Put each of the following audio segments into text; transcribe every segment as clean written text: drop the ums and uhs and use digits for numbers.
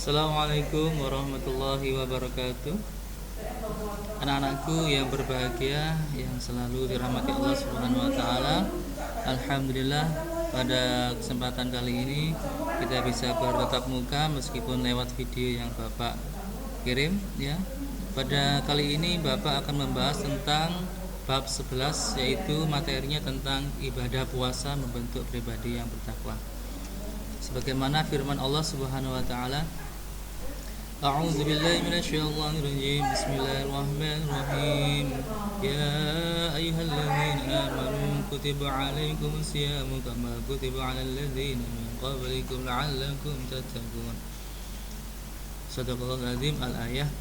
Assalamualaikum warahmatullahi wabarakatuh. Anak-anakku yang berbahagia, yang selalu dirahmati Allah Subhanahu wa taala. Alhamdulillah, pada kesempatan kali ini kita bisa bertatap muka meskipun lewat video yang Bapak kirim ya. Pada kali ini Bapak akan membahas tentang bab 11, yaitu materinya tentang ibadah puasa membentuk pribadi yang bertakwa. Sebagaimana firman Allah Subhanahu wa taala, A'udzu billahi minasyaitonir rajim. Bismillahirrahmanirrahim. Ya ayyuhalladzina amanu kutiba 'alaikumus syamu kama kutiba 'alal ladzina min qablikum la'allakum tattaqun. Shadaqallahul azim. Al-ayah.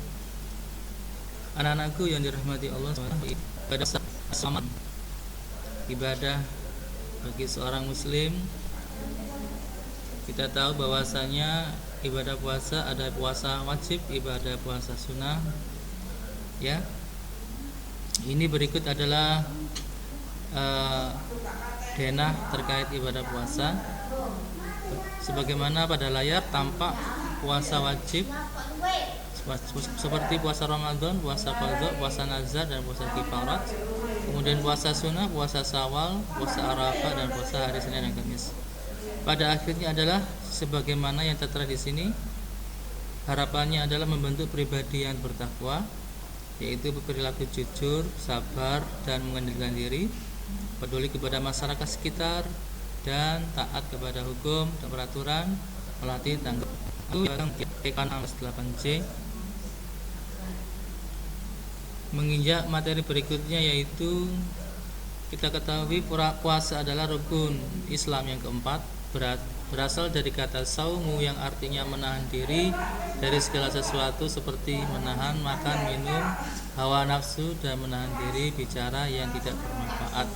Anak-anakku yang dirahmati Allah SWT, pada saat ibadah bagi seorang muslim, kita tahu bahwasanya ibadah puasa ada puasa wajib, ibadah puasa sunnah. Ya, ini berikut adalah denah terkait ibadah puasa. Sebagaimana pada layar tampak, puasa wajib seperti puasa Ramadan, puasa qadha, puasa nazar, dan puasa kifarat. Kemudian puasa sunnah, puasa Syawal, puasa Arafah, dan puasa hari Senin dan Kamis. Pada akhirnya adalah sebagaimana yang tertera di sini. Harapannya adalah membentuk pribadi yang bertakwa, yaitu berperilaku jujur, sabar, dan mengendalikan diri, peduli kepada masyarakat sekitar, dan taat kepada hukum dan peraturan, melatih tanggap. Itu yang 8C. Menginjak materi berikutnya, yaitu kita ketahui puasa adalah rukun Islam yang keempat. Berasal dari kata saumu yang artinya menahan diri dari segala sesuatu seperti menahan makan, minum, hawa nafsu, dan menahan diri bicara yang tidak bermanfaat.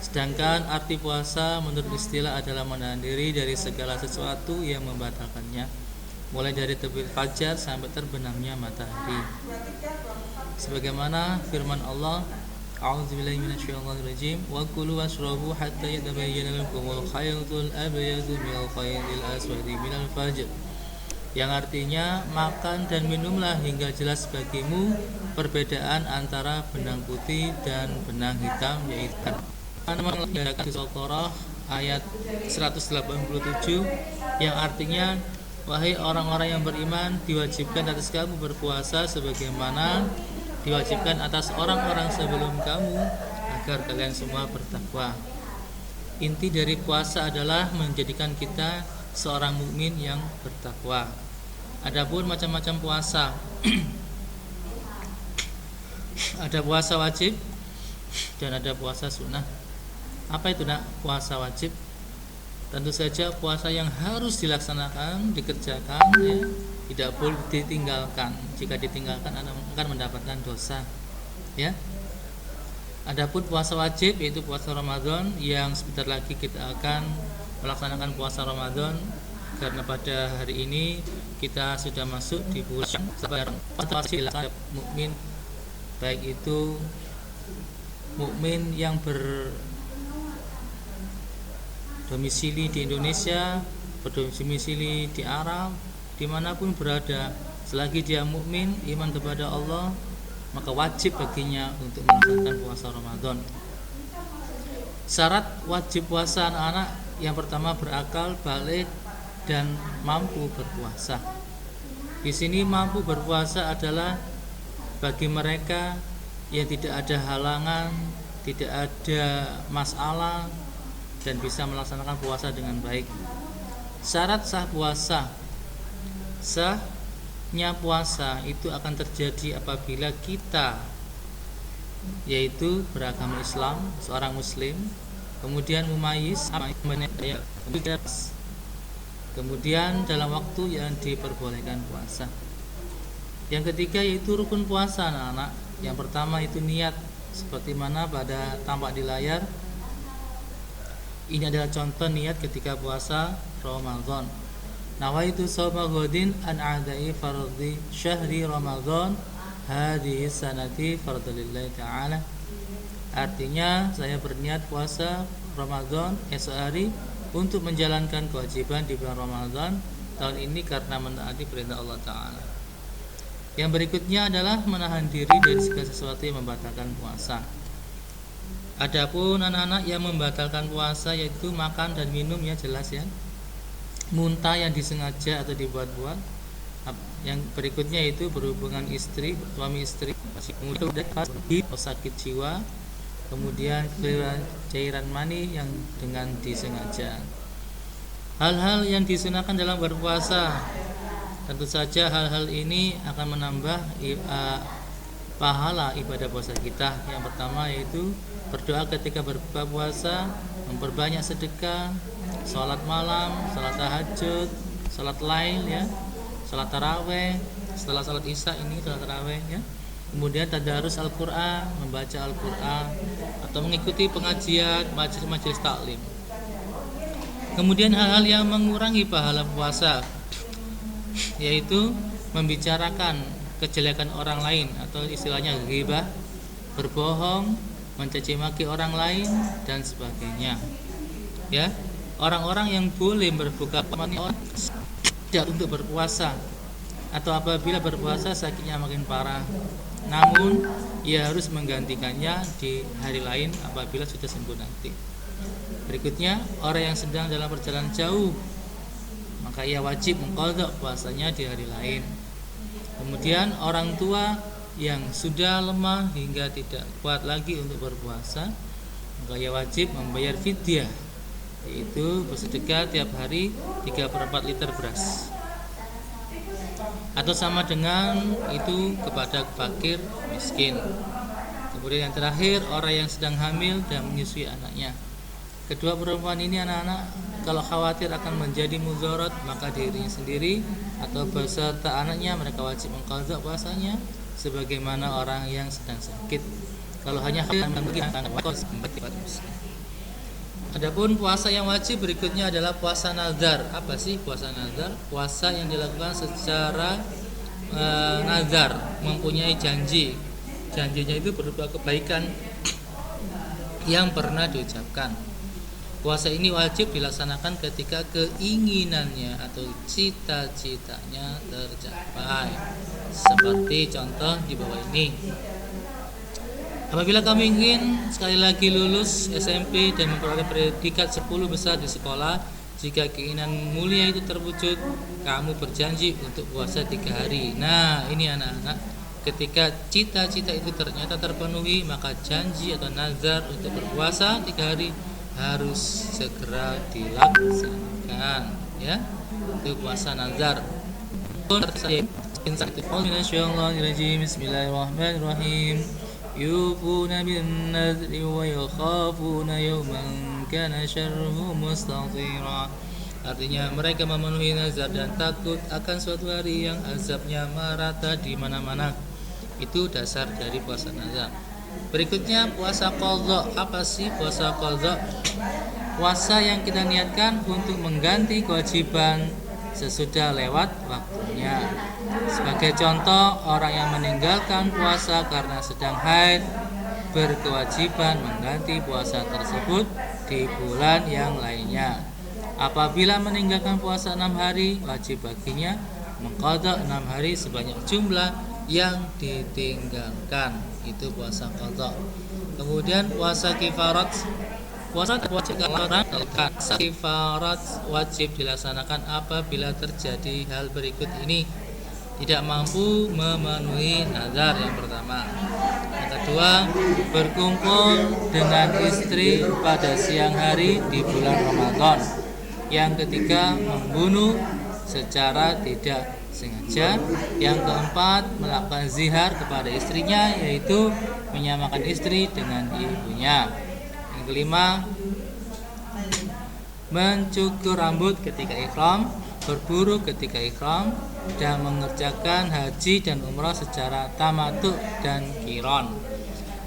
Sedangkan arti puasa menurut istilah adalah menahan diri dari segala sesuatu yang membatalkannya, mulai dari terbit fajar sampai terbenamnya matahari. Sebagaimana firman Allah, A'udzubillahi minasyaitonir rajim, wa kulu washrabu hatta yatabayyana lakumul khaytul abyadu minal khaytil aswadi minal fajr, yang artinya makan dan minumlah hingga jelas bagimu perbedaan antara benang putih dan benang hitam, yaitu Al-Baqarah ayat 187, yang artinya, wahai orang-orang yang beriman, diwajibkan atas kamu berpuasa sebagaimana diwajibkan atas orang-orang sebelum kamu, agar kalian semua bertakwa. Inti dari puasa adalah menjadikan kita seorang mukmin yang bertakwa. Adapun macam-macam puasa, ada puasa wajib dan ada puasa sunnah. Apa itu nak puasa wajib? Tentu saja puasa yang harus dilaksanakan, dikerjakan, ya, tidak boleh ditinggalkan. Jika ditinggalkan akan mendapatkan dosa, ya. Adapun puasa wajib, yaitu puasa Ramadan, yang sebentar lagi kita akan melaksanakan puasa Ramadan, karena pada hari ini kita sudah masuk di bulan wajib mukmin, baik itu mukmin yang berdomisili di Indonesia, berdomisili di Arab, dimanapun berada, selagi dia mukmin, iman kepada Allah, maka wajib baginya untuk melaksanakan puasa Ramadan. Syarat wajib puasa anak-anak, yang pertama berakal, balik, dan mampu berpuasa. Di sini mampu berpuasa adalah bagi mereka yang tidak ada halangan, tidak ada masalah, dan bisa melaksanakan puasa dengan baik. Syarat sah puasa, sahnya puasa itu akan terjadi apabila kita, yaitu beragama Islam, seorang muslim, kemudian mumayyiz, kemudian dalam waktu yang diperbolehkan puasa. Yang ketiga yaitu rukun puasa anak-anak. Yang pertama itu niat, seperti mana pada tampak di layar. Ini adalah contoh niat ketika puasa Ramadan. Nawaitu shauma ghadin an a'da'i fardhi syahri Ramadan hadhihi sanati fardlillahi ta'ala. Artinya, saya berniat puasa Ramadan esok hari untuk menjalankan kewajiban di bulan Ramadan tahun ini karena menaati perintah Allah Ta'ala. Yang berikutnya adalah menahan diri dari segala sesuatu yang membatalkan puasa. Adapun anak-anak yang membatalkan puasa yaitu makan dan minum, ya jelas ya, muntah yang disengaja atau dibuat-buat. Yang berikutnya itu berhubungan istri, suami istri, sakit jiwa, kemudian cairan mani yang dengan disengaja. Hal-hal yang disunahkan dalam berpuasa, tentu saja hal-hal ini akan menambah pahala ibadah puasa kita. Yang pertama yaitu berdoa ketika berbuka puasa, memperbanyak sedekah, sholat malam, sholat tahajud, sholat lail ya, sholat taraweh, setelah sholat isya ini sholat taraweh ya. Kemudian tadarus Al-Quran, membaca Al-Quran, atau mengikuti pengajian, majelis taklim. Kemudian hal-hal yang mengurangi pahala puasa, yaitu membicarakan kejelekan orang lain atau istilahnya ghibah, berbohong, mencaci maki orang lain dan sebagainya. Ya, orang-orang yang boleh berbuka tidak untuk berpuasa, atau apabila berpuasa sakitnya makin parah, namun ia harus menggantikannya di hari lain apabila sudah sembuh nanti. Berikutnya, orang yang sedang dalam perjalanan jauh, maka ia wajib mengqadha puasanya di hari lain. Kemudian orang tua yang sudah lemah hingga tidak kuat lagi untuk berpuasa, maka ia wajib membayar fidyah, yaitu bersedekah tiap hari 3/4 liter beras, atau sama dengan itu kepada fakir miskin. Kemudian yang terakhir, orang yang sedang hamil dan menyusui anaknya. Kedua perempuan ini anak-anak kalau khawatir akan menjadi mudarat, maka dirinya sendiri atau beserta anaknya mereka wajib mengqadha puasanya sebagaimana orang yang sedang sakit. Kalau hanya Adapun puasa yang wajib berikutnya adalah puasa nazar. Apa sih puasa nazar? Puasa yang dilakukan secara nazar, mempunyai janji. Janjinya itu berupa kebaikan yang pernah diucapkan. Puasa ini wajib dilaksanakan ketika keinginannya atau cita-citanya tercapai. Seperti contoh di bawah ini. Apabila kamu ingin sekali lagi lulus SMP dan memperoleh predikat 10 besar di sekolah, jika keinginan mulia itu terwujud, kamu berjanji untuk puasa 3 hari. Nah, ini anak-anak, ketika cita-cita itu ternyata terpenuhi, maka janji atau nazar untuk berpuasa 3 hari harus segera dilaksanakan, ya. Itu puasa nazar. Bismillahirrahmanirrahim. Yufuna bin nadri wa yakhafuna yawman kana syarruhu mustatira. Artinya mereka memenuhi nazar dan takut akan suatu hari yang azabnya merata di mana-mana. Itu dasar dari puasa nazar. Berikutnya puasa qadha. Apa sih puasa qadha? Puasa yang kita niatkan untuk mengganti kewajiban sesudah lewat waktunya. Sebagai contoh, orang yang meninggalkan puasa karena sedang haid berkewajiban mengganti puasa tersebut di bulan yang lainnya. Apabila meninggalkan puasa 6 hari, wajib baginya mengqadha 6 hari sebanyak jumlah yang ditinggalkan. Itu puasa qadha. Kemudian puasa kifarat. Puasa kifarat wajib dilaksanakan apabila terjadi hal berikut ini. Tidak mampu memenuhi nazar yang pertama. Yang kedua, berkumpul dengan istri pada siang hari di bulan Ramadan. Yang ketiga, membunuh secara tidak sengaja. Yang keempat, melakukan zihar kepada istrinya, yaitu menyamakan istri dengan ibunya. Yang kelima, mencukur rambut ketika ihram, berburu ketika ihram, dan mengerjakan haji dan umrah secara tamattu dan qiran.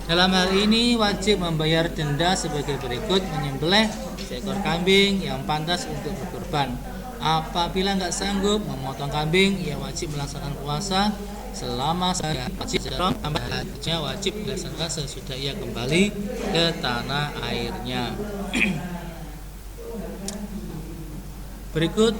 Dalam hal ini wajib membayar denda sebagai berikut: menyembelih seekor kambing yang pantas untuk berkurban. Apabila nggak sanggup memotong kambing, ia wajib melaksanakan puasa selama hajinya wajib dilaksanakan sesudah ia kembali ke tanah airnya. Berikut